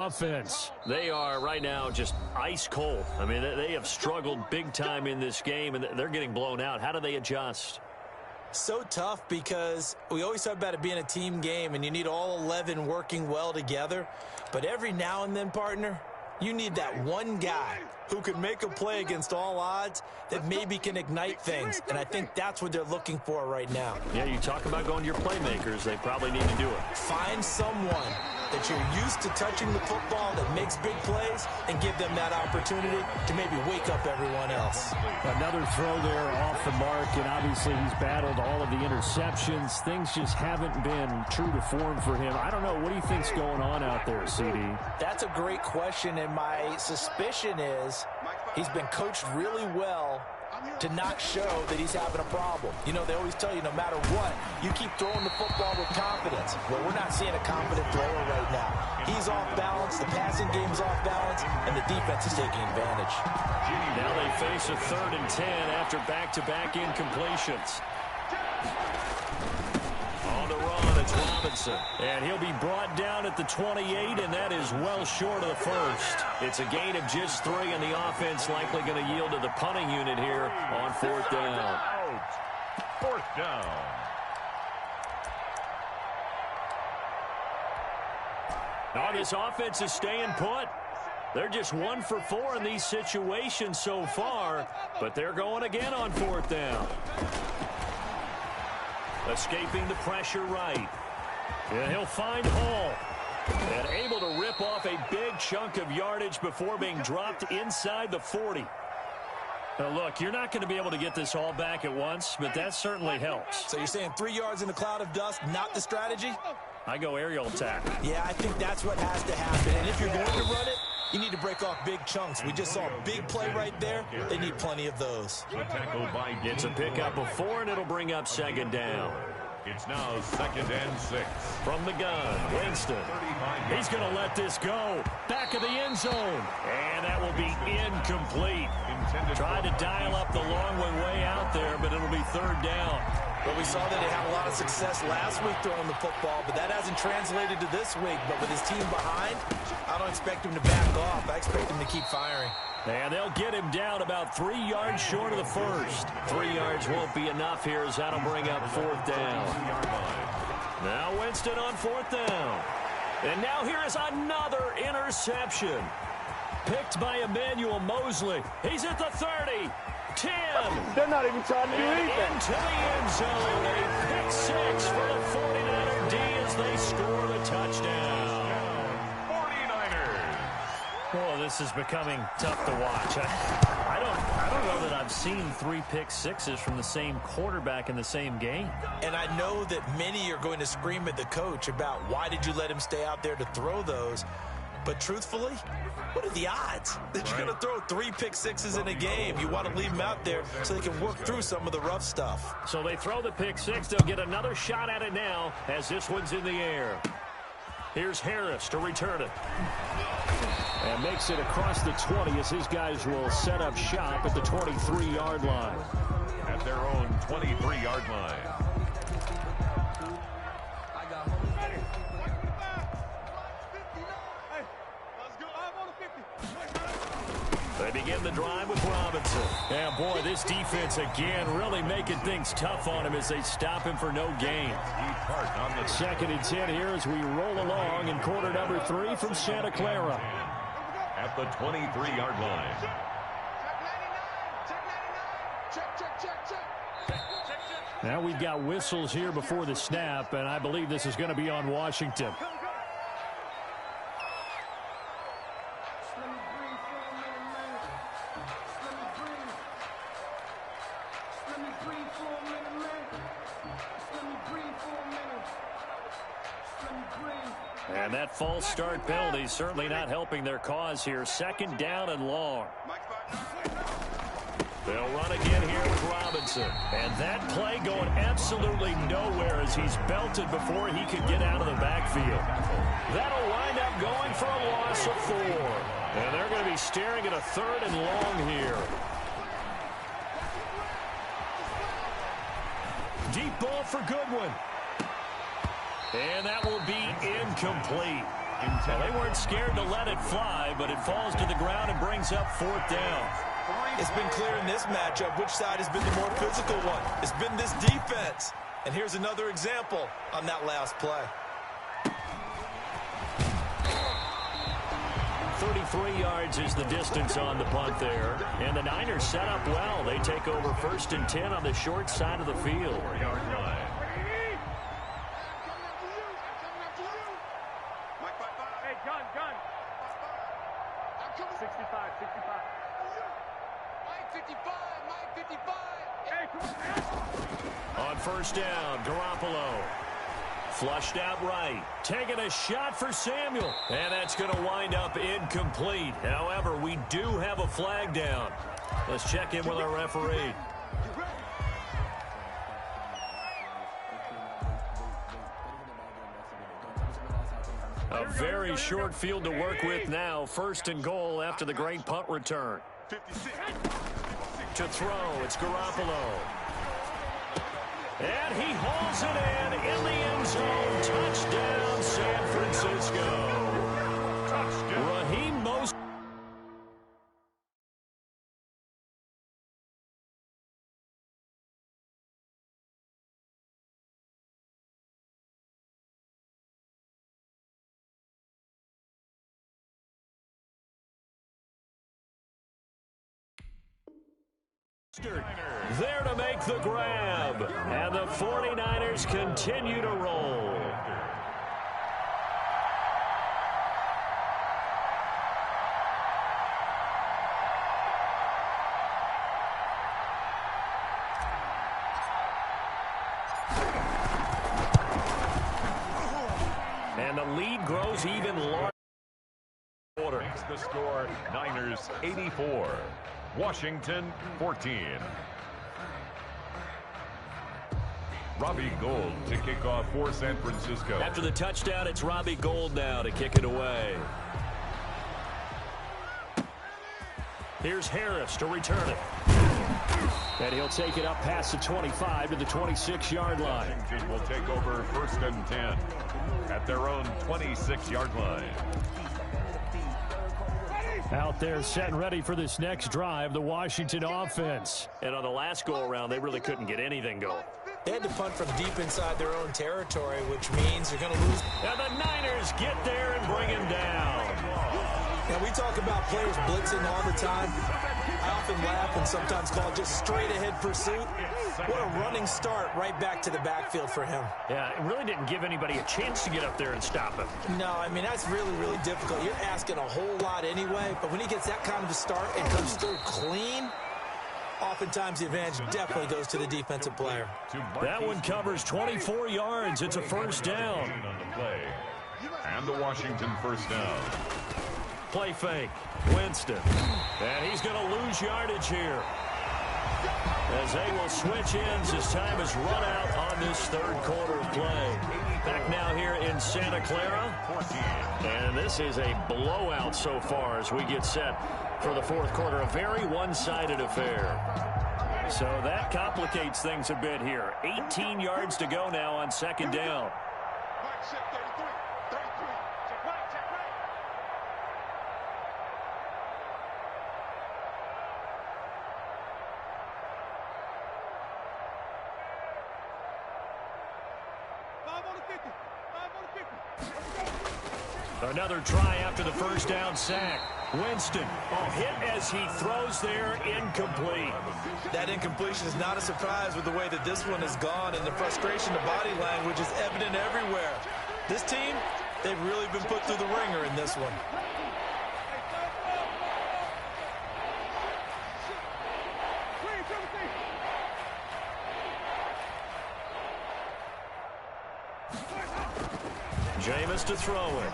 Offense. They are right now just ice cold. I mean, they have struggled big time in this game, and they're getting blown out. How do they adjust? So tough because we always talk about it being a team game, and you need all 11 working well together. But every now and then, partner, you need that one guy who can make a play against all odds that maybe can ignite things. And I think that's what they're looking for right now. Yeah, you talk about going to your playmakers. They probably need to do it. Find someone that you're used to touching the football that makes big plays and give them that opportunity to maybe wake up everyone else. Another throw there off the mark, and obviously he's battled all of the interceptions. Things just haven't been true to form for him. I don't know. What do you think's going on out there, CD? That's a great question, and my suspicion is he's been coached really well to not show that he's having a problem. You know, they always tell you no matter what, you keep throwing the football with confidence. Well, we're not seeing a confident thrower right now. He's off balance, the passing game's off balance, and the defense is taking advantage. Now they face a 3rd and 10 after back-to-back incompletions. On the run, it's Robinson. And he'll be brought down at the 28, and that is well short of the first. It's a gain of just 3, and the offense likely going to yield to the punting unit here on 4th down. 4th down. Now this offense is staying put. They're just 1 for 4 in these situations so far, but they're going again on 4th down. Escaping the pressure right. And he'll find Hall. And able to rip off a big chunk of yardage before being dropped inside the 40. Now look, you're not going to be able to get this all back at once, but that certainly helps. So you're saying 3 yards in a cloud of dust, not the strategy? I go aerial attack. Yeah, I think that's what has to happen. And if you're going to run it, you need to break off big chunks. We just saw a big play right there. They need plenty of those. It's a pickup of 4, and it'll bring up 2nd down. It's now 2nd and 6. From the gun, Winston. He's going to let this go. Back of the end zone. And that will be incomplete. Tried to dial up the long one way out there, but it'll be 3rd down. Well, we saw that they had a lot of success last week throwing the football, but that hasn't translated to this week. But with his team behind, I don't expect him to back off. I expect him to keep firing. And they'll get him down about 3 yards short of the first. 3 yards won't be enough here as that'll bring up 4th down. Now Winston on 4th down. And now here is another interception. Picked by Emmanuel Mosley. He's at the 30. 10. They're not even trying to do anything. Into the end zone. A pick 6 for the 49er D as they score the touchdown. 49ers. Well, this is becoming tough to watch. I don't know that I've seen 3 pick 6s from the same quarterback in the same game. And I know that many are going to scream at the coach about why did you let him stay out there to throw those. But truthfully, what are the odds that you're going to throw 3 pick 6s in a game? You want to leave them out there so they can work through some of the rough stuff. So they throw the pick 6. They'll get another shot at it now as this one's in the air. Here's Harris to return it. And makes it across the 20 as his guys will set up shop at the 23-yard line. At their own 23-yard line. They begin the drive with Robinson. And boy, this defense again really making things tough on him as they stop him for no gain. 2nd and 10 here as we roll along in quarter number 3 from Santa Clara. At the 23-yard line. Now we've got whistles here before the snap, and I believe this is going to be on Washington. And that false start penalty certainly not helping their cause here. 2nd down and long. They'll run again here with Robinson. And that play going absolutely nowhere as he's belted before he could get out of the backfield. That'll wind up going for a loss of 4. And they're going to be staring at a 3rd and long here. Deep ball for Goodwin. And that will be incomplete. Well, they weren't scared to let it fly, but it falls to the ground and brings up 4th down. It's been clear in this matchup which side has been the more physical one. It's been this defense. And here's another example on that last play. 33 yards is the distance on the punt there. And the Niners set up well. They take over 1st and 10 on the short side of the field. On 1st down, Garoppolo. Flushed out right. Taking a shot for Samuel. And that's going to wind up incomplete. However, we do have a flag down. Let's check in with our referee. A very short field to work with now. 1st and goal after the great punt return. To throw, it's Garoppolo. And he hauls it in the end zone. Touchdown, San Francisco. Raheem Mostert. There to make the grab. And the 49ers continue to roll. And the lead grows even larger. Makes the score Niners 84. Washington 14. Robbie Gould to kick off for San Francisco. After the touchdown, it's Robbie Gould now to kick it away. Here's Harris to return it. And he'll take it up past the 25 to the 26-yard line. Washington will take over 1st and 10 at their own 26-yard line. Out there set and ready for this next drive, the Washington offense. And on the last go-around, they really couldn't get anything going. They had to punt from deep inside their own territory, which means they're going to lose. And the Niners get there and bring him down. Now, we talk about players blitzing all the time. I often laugh and sometimes call it just straight-ahead pursuit. What a running start right back to the backfield for him. Yeah, it really didn't give anybody a chance to get up there and stop him. No, I mean, that's really, really difficult. You're asking a whole lot anyway, but when he gets that kind of a start and comes through clean, oftentimes the advantage definitely goes to the defensive player. That one covers 24 yards. It's a 1st down. On the play. And the Washington 1st down. Play fake. Winston. And he's going to lose yardage here. As they will switch ends as time is run out on this 3rd quarter of play. Back now here in Santa Clara. And this is a blowout so far as we get set for the 4th quarter. A very one-sided affair. So that complicates things a bit here. 18 yards to go now on 2nd down. Another try after the 1st down sack. Winston, hit as he throws there, incomplete. That incompletion is not a surprise with the way that this one has gone, and the frustration of body language is evident everywhere. This team, they've really been put through the ringer in this one. Jameis to throw it.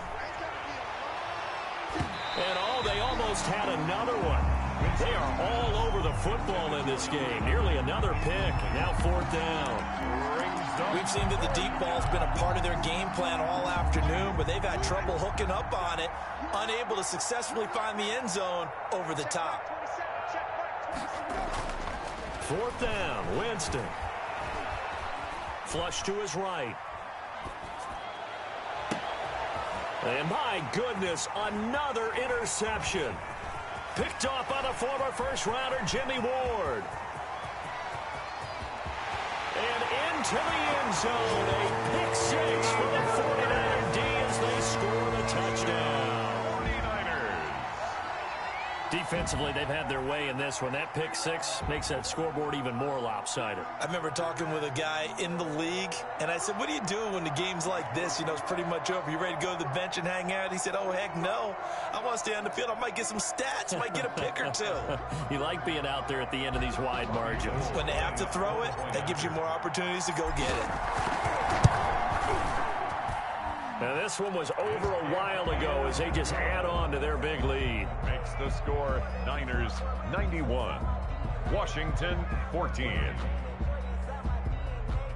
And they almost had another one. They are all over the football in this game. Nearly another pick. Now 4th down. We've seen that the deep ball's been a part of their game plan all afternoon, but they've had trouble hooking up on it, unable to successfully find the end zone over the top. 4th down, Winston. Flush to his right. And my goodness, another interception. Picked off by the former first-rounder Jimmy Ward. And into the end zone, a pick six for the 49er D as they score the touchdown. 49ers. Defensively, they've had their way in this one. That pick six makes that scoreboard even more lopsided. I remember talking with a guy in the league, and I said, what do you do when the game's like this? You know, it's pretty much over. You ready to go to the bench and hang out? He said, oh, heck no. I want to stay on the field. I might get some stats. Might get a pick or two. You like being out there at the end of these wide margins. When they have to throw it, that gives you more opportunities to go get it. Now, this one was over a while ago as they just add on to their big lead. Makes the score Niners 91. Washington 14.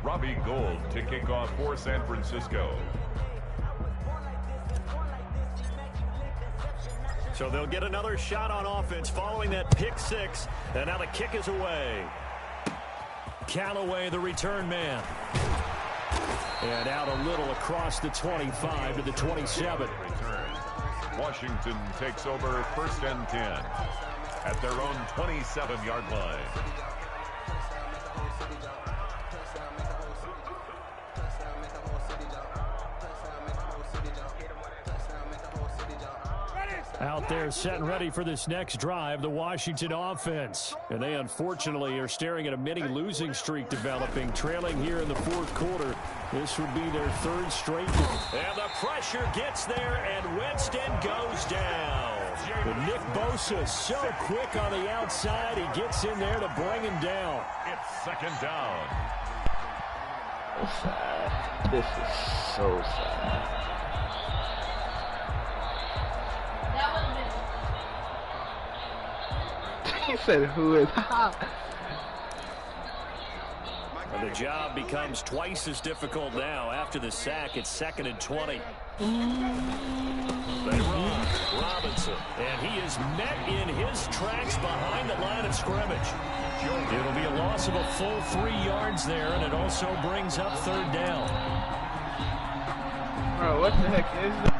Robbie Gould to kick off for San Francisco. So they'll get another shot on offense following that pick six. And now the kick is away. Callaway, the return man. And out a little across the 25 to the 27. Washington takes over 1st and 10 at their own 27-yard line. Out there set and ready for this next drive, the Washington offense. And they unfortunately are staring at a mini losing streak developing, trailing here in the fourth quarter. This would be their third straight. And the pressure gets there, and Winston goes down. But Nick Bosa so quick on the outside, he gets in there to bring him down. It's 2nd down. Sad. This is so sad. He said, who is And the job becomes twice as difficult now. After the sack, it's 2nd and 20. They run. Robinson. And he is met in his tracks behind the line of scrimmage. It'll be a loss of a full 3 yards there, and it also brings up 3rd down. Bro, what the heck is this?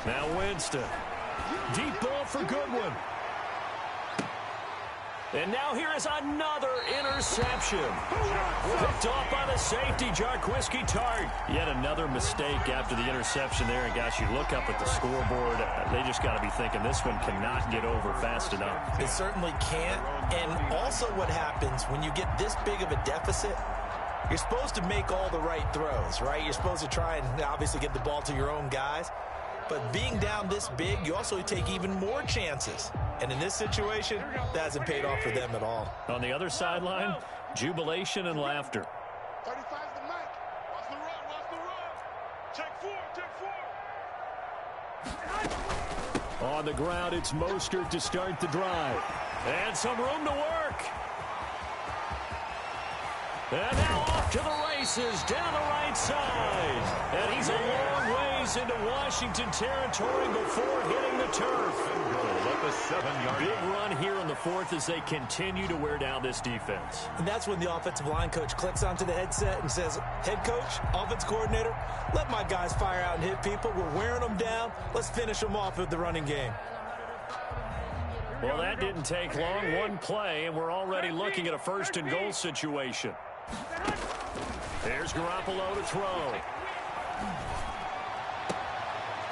Now Winston. Deep ball for Goodwin. And now here is another interception. Picked off by the safety, Jarquiski Tart. Yet another mistake after the interception there. And gosh, you look up at the scoreboard, they just got to be thinking this one cannot get over fast enough. It certainly can't. And also what happens when you get this big of a deficit, you're supposed to make all the right throws, right? You're supposed to try and obviously get the ball to your own guys. But being down this big, you also take even more chances. And in this situation, that hasn't paid off for them at all. On the other sideline, jubilation and laughter. 35's the Mike. Watch the run, watch the run. Check 4. On the ground, it's Mostert to start the drive. And some room to work. And now off to the races down the right side. And he's a long ways into Washington territory before hitting the turf. And goal at the 7-yard line. Big run here in the fourth as they continue to wear down this defense. And that's when the offensive line coach clicks onto the headset and says, head coach, offense coordinator, let my guys fire out and hit people. We're wearing them down. Let's finish them off with the running game. Well, that didn't take long. One play, and we're already looking at a 1st and goal situation. There's Garoppolo to throw.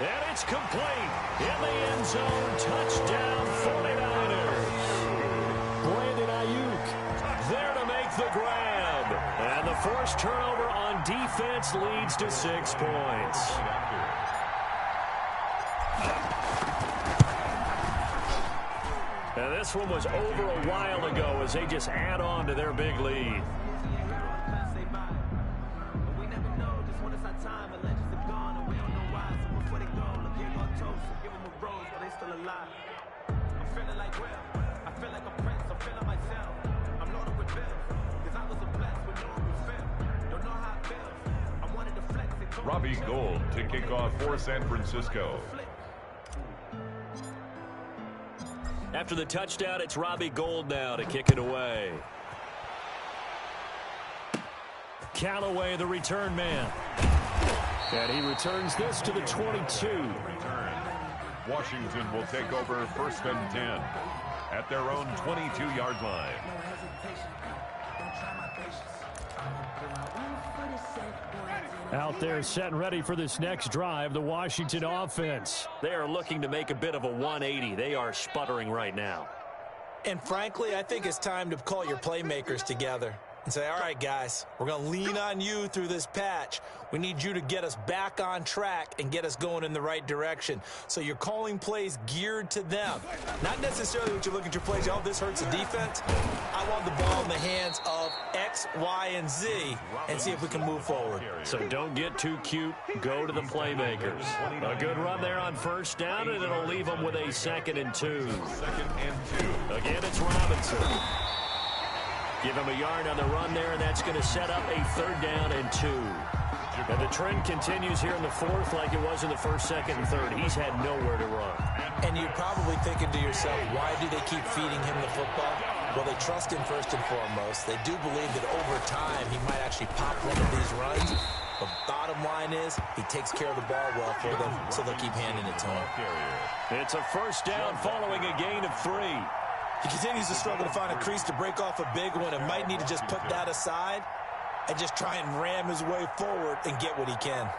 And it's complete. In the end zone, touchdown 49ers. Brandon Ayuk There to make the grab. And the forced turnover on defense leads to 6 points. And this one was over a while ago as they just add on to their big lead. I'm feeling like, well, Robbie Gould to kick off for San Francisco. After the touchdown, it's Robbie Gould now to kick it away. Callaway, the return man. And he returns this to the 22. Washington will take over 1st and 10 at their own 22-yard line. Out there set and ready for this next drive, the Washington offense. They are looking to make a bit of a 180. They are sputtering right now. And frankly, I think it's time to call your playmakers together and say, all right, guys, we're going to lean on you through this patch. We need you to get us back on track and get us going in the right direction. So you're calling plays geared to them. Not necessarily what you look at your plays, oh, this hurts the defense. I want the ball in the hands of X, Y, and Z and see if we can move forward. So don't get too cute. Go to the playmakers. A good run there on 1st down, and it'll leave them with a 2nd and 2. Again, it's Robinson. Give him a yard on the run there, and that's going to set up a 3rd down and 2. And the trend continues here in the 4th like it was in the 1st, 2nd, and 3rd. He's had nowhere to run. And you're probably thinking to yourself, why do they keep feeding him the football? Well, they trust him first and foremost. They do believe that over time he might actually pop one of these runs. The bottom line is he takes care of the ball well for them, so they'll keep handing it to him. It's a 1st down following a gain of 3. He continues to struggle to find a crease to break off a big one and might need to just put that aside and just try and ram his way forward and get what he can.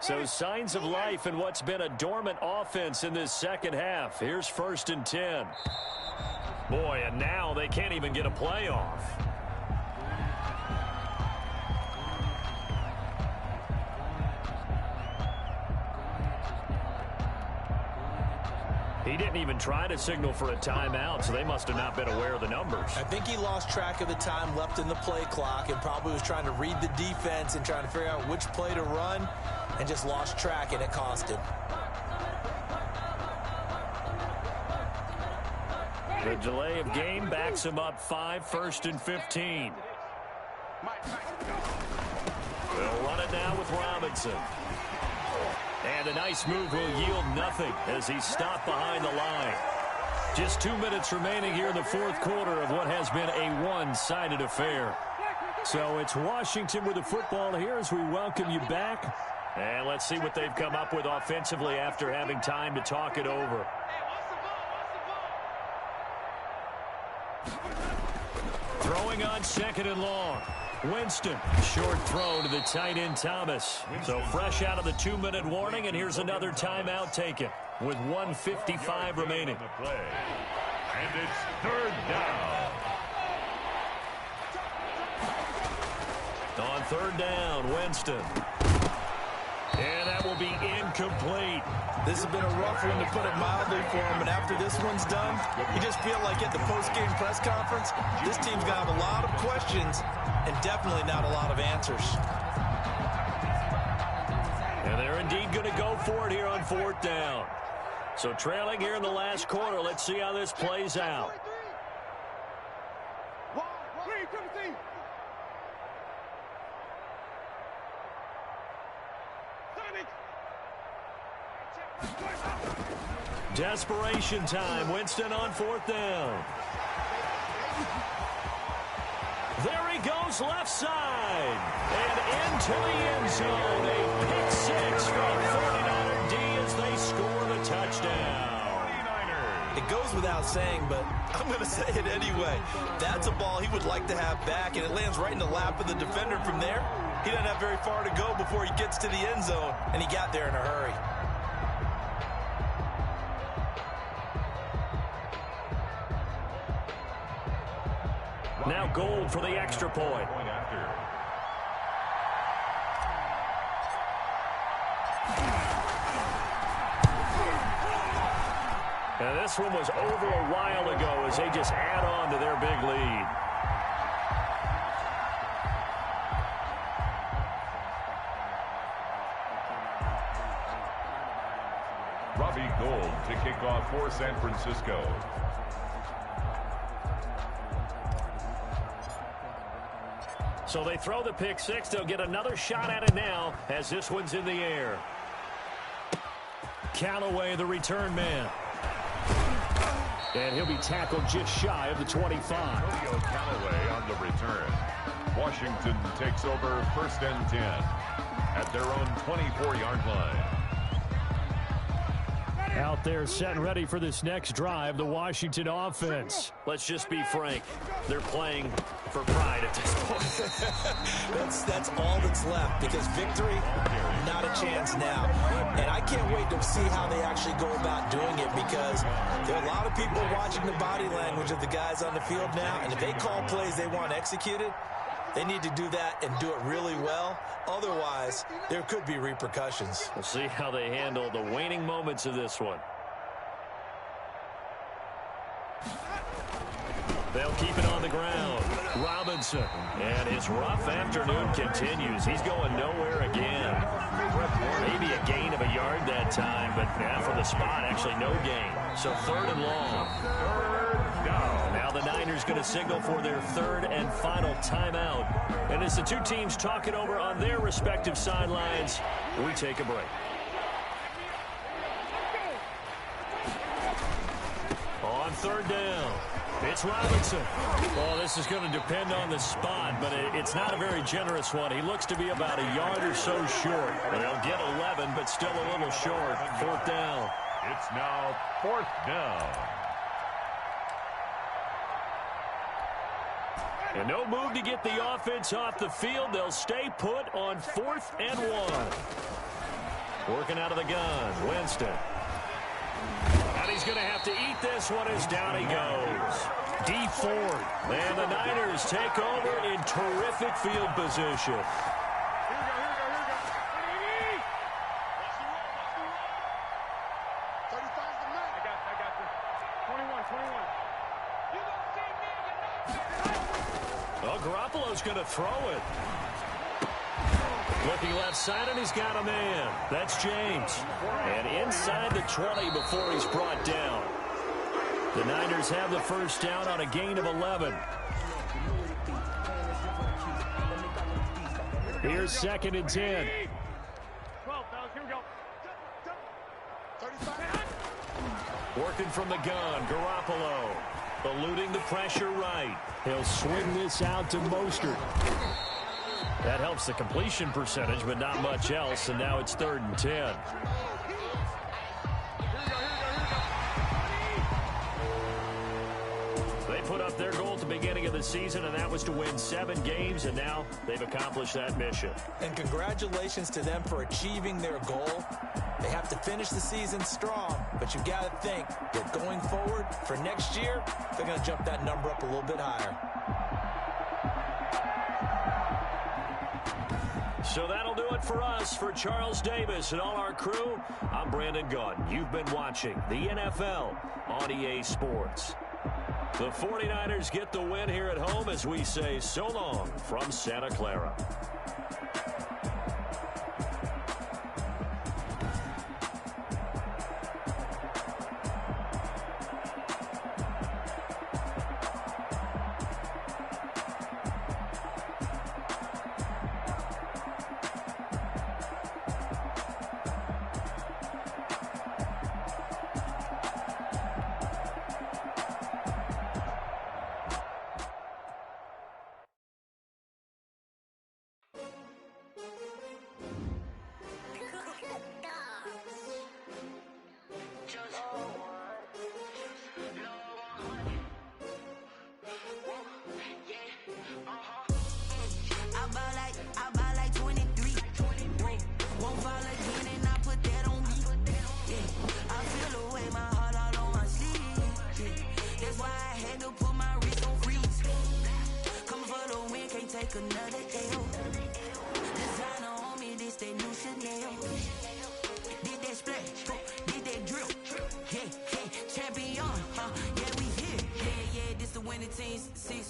So signs of life in what's been a dormant offense in this 2nd half. Here's 1st and 10. Boy, and now they can't even get a play off. He didn't even try to signal for a timeout, so they must have not been aware of the numbers. I think he lost track of the time left in the play clock and probably was trying to read the defense and trying to figure out which play to run and just lost track, and it cost him. The delay of game backs him up 5, 1st and 15. They'll run it now with Robinson. And a nice move will yield nothing as he's stopped behind the line. Just 2 minutes remaining here in the 4th quarter of what has been a one-sided affair. So it's Washington with the football here as we welcome you back. And let's see what they've come up with offensively after having time to talk it over. Throwing on 2nd and long. Winston, short throw to the tight end Thomas. So fresh out of the 2-minute warning, and here's another timeout taken with 1:55 remaining. And it's 3rd down. On 3rd down, Winston. And that will be incomplete. This has been a rough one, to put it mildly, for him. And after this one's done, you just feel like at the post-game press conference, this team's going to have a lot of questions and definitely not a lot of answers. And they're indeed going to go for it here on 4th down. So trailing here in the last quarter, let's see how this plays out. Desperation time. Winston on 4th down. There he goes, left side. And into the end zone. A pick 6 from 49er D as they score the touchdown. It goes without saying, but I'm going to say it anyway. That's a ball he would like to have back, and it lands right in the lap of the defender from there. He doesn't have very far to go before he gets to the end zone, and he got there in a hurry. Now Gould for the extra point. And this one was over a while ago as they just add on to their big lead. Robbie Gould to kick off for San Francisco. So they throw the pick six. They'll get another shot at it now as this one's in the air. Callaway, the return man. And he'll be tackled just shy of the 25. Julio Callaway on the return. Washington takes over first and 10 at their own 24-yard line. Out there set and ready for this next drive, the Washington offense. Let's just be frank. They're playing for pride at this point. That's all that's left, because victory, not a chance now. And I can't wait to see how they actually go about doing it, because there are a lot of people watching the body language of the guys on the field now, and if they call plays they want executed, they need to do that and do it really well. Otherwise, there could be repercussions. We'll see how they handle the waning moments of this one. They'll keep it on the ground. Robinson. And his rough afternoon continues. He's going nowhere again. Maybe a gain of a yard that time, but from the spot, actually no gain. So third and long. Now the Niners going to signal for their third and final timeout. And as the two teams talk it over on their respective sidelines, we take a break. On third down, it's Robinson. Well, this is going to depend on the spot, but it's not a very generous one. He looks to be about a yard or so short. They'll get 11, but still a little short. Fourth down. It's now fourth down. And no move to get the offense off the field. They'll stay put on 4th and 1. Working out of the gun, Winston. And he's going to have to eat this one as down he goes. D Ford. And the Niners take over in terrific field position. Well, Garoppolo's going to throw it. Looking left side, and he's got a man. That's James. And inside the 20 before he's brought down. The Niners have the first down on a gain of 11. Here's second and 10. Working from the gun, Garoppolo. Eluding the pressure right. He'll swing this out to Mostert. That helps the completion percentage, but not much else, and now it's 3rd and 10. They put up their goal at the beginning of the season, and that was to win 7 games, and now they've accomplished that mission. And congratulations to them for achieving their goal. They have to finish the season strong, but you've got to think that going forward for next year, they're going to jump that number up a little bit higher. So that'll do it for us. For Charles Davis and all our crew, I'm Brandon Gaudin. You've been watching the NFL on EA Sports. The 49ers get the win here at home as we say so long from Santa Clara. Another L. Designer on me, this they new Chanel. Did that splash, did that drip, yeah, champion.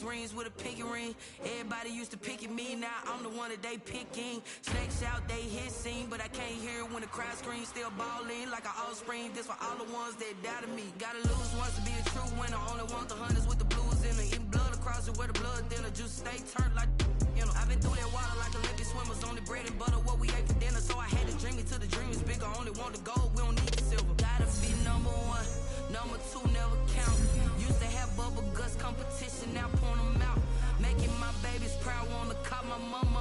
rings with a pinky ring. Everybody used to pick at me, now I'm the one that they picking. Snakes out, they hit scene, but I can't hear it when the crowd screams. Still balling like an offspring. This for all the ones that doubted me. Gotta lose once to be a true winner. Only want the hunters with the blues in it. Eating blood across it where the blood thinner. Juice stay turned like, you know. I've been through that water like Olympic swimmers. Only bread and butter what we ate for dinner. So I had to dream it till the dream is bigger. Only want the gold, we don't need the silver. Gotta be number one, number two never count. Used to have bubble guts competition, now point them out. Making my babies proud, wanna cop my mama